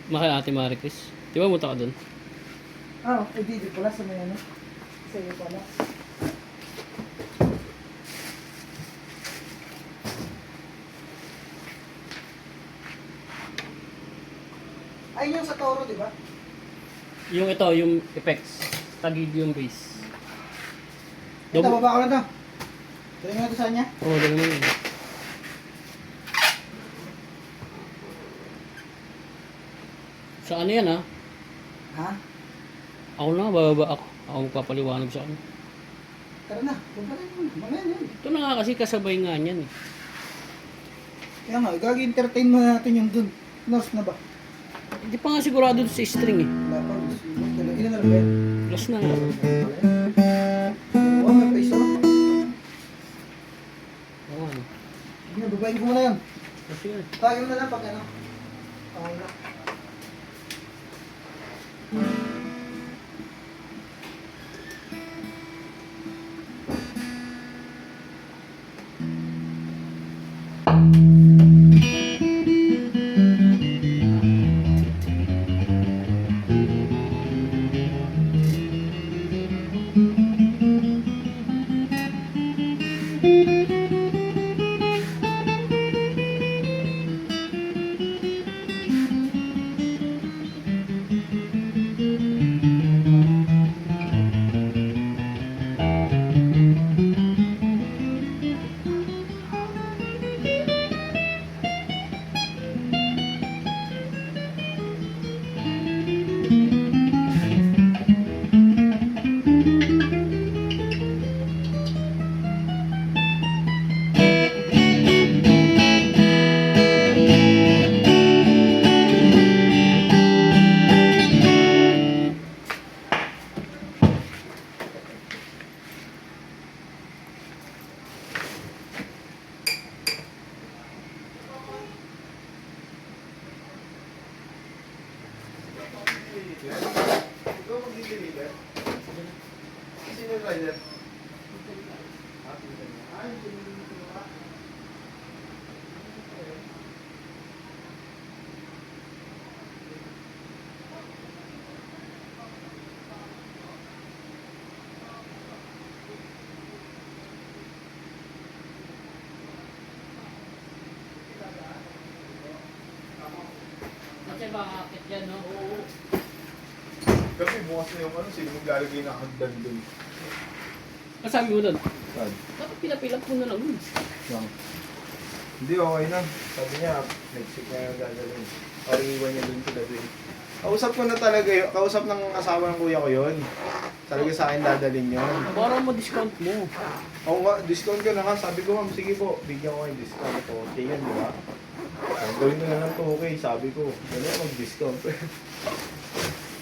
Mahal Ate Marie Chris. Di ba munta ka doon? Dito pala sa may ano. Sa iyo pala. Ay, yung sa Toro, di ba? Yung ito, yung effects. Tagig yung base. Ito, baba ko lang to. Tuloy mo na to sa kanya. Oo, dali mo yun. Sa ano yan ha? Ha? Ako na, bababa ako. Ako magpapaliwanag sa ano. Tara na. Huwag pa rin mo. Mamaya na yan. Ito na nga kasi kasabay nga niyan eh. Kaya nga, gagi-entertain mo natin yung dun. Nurse na ba? Hindi pa nga sigurado sa string eh. Wala pa. Ilan na lang ba yan? Last na nga. Oo, may pa isa. Oo. Sige na, babayin ko muna yan. Kasi yan. Tawagin mo na lang pag ano. Okay na. Ikaw mag-deliver? Sino yung rider? Kasi makakakit yan, no? Oo. Kasi bukas na yung ano, sino maglalagay na hagdan dun? Ang sabi mo doon, Saan? dapat pinapilap mo na lang dun. Saan? Hindi, okay na. Sabi niya, next week na yung gagawin. Parang iwan niya dun sila dun. Kausap ko na talaga yun. Kausap ng asawa ng kuya ko yun. Talaga sa akin dadalhin yun. Para mo-discount mo. Oo nga, discount ko na nga. Sabi ko, ma'am, sige po, bigyan ko kayo discount po. Okay yan, di ba? Gawin mo na lang to, okay. Sabi ko, gano'n mag-discount.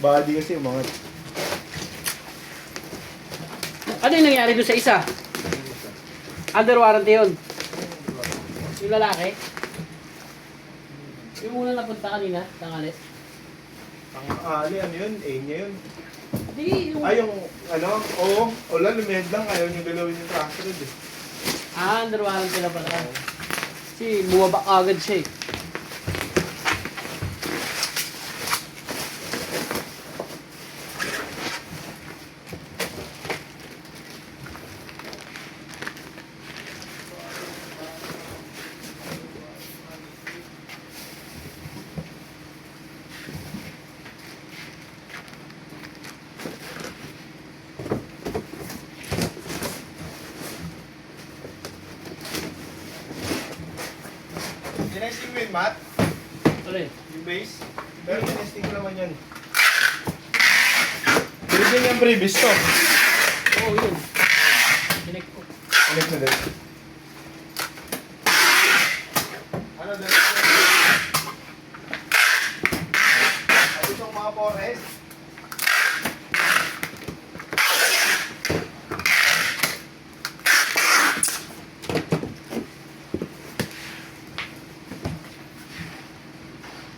Baka di kasi umangat. Ano yung nangyari doon sa isa? Under warranty yun. Yung lalaki? Yung una napunta kanina, tangalis. Ang ali, ano yun? A niya yun. Hindi, yung... Ay, yung, ano, oo, wala, lumed lang. Ayaw niyo galawin yung tractor eh. under warranty na pala. Kasi bumaba agad siya eh. Tinesting mo yun, Matt? Ano eh? Yung base? Pero tinesting ko naman yan. Pero din yung previous to. Oo, yun. Connect ko. Ulit na din.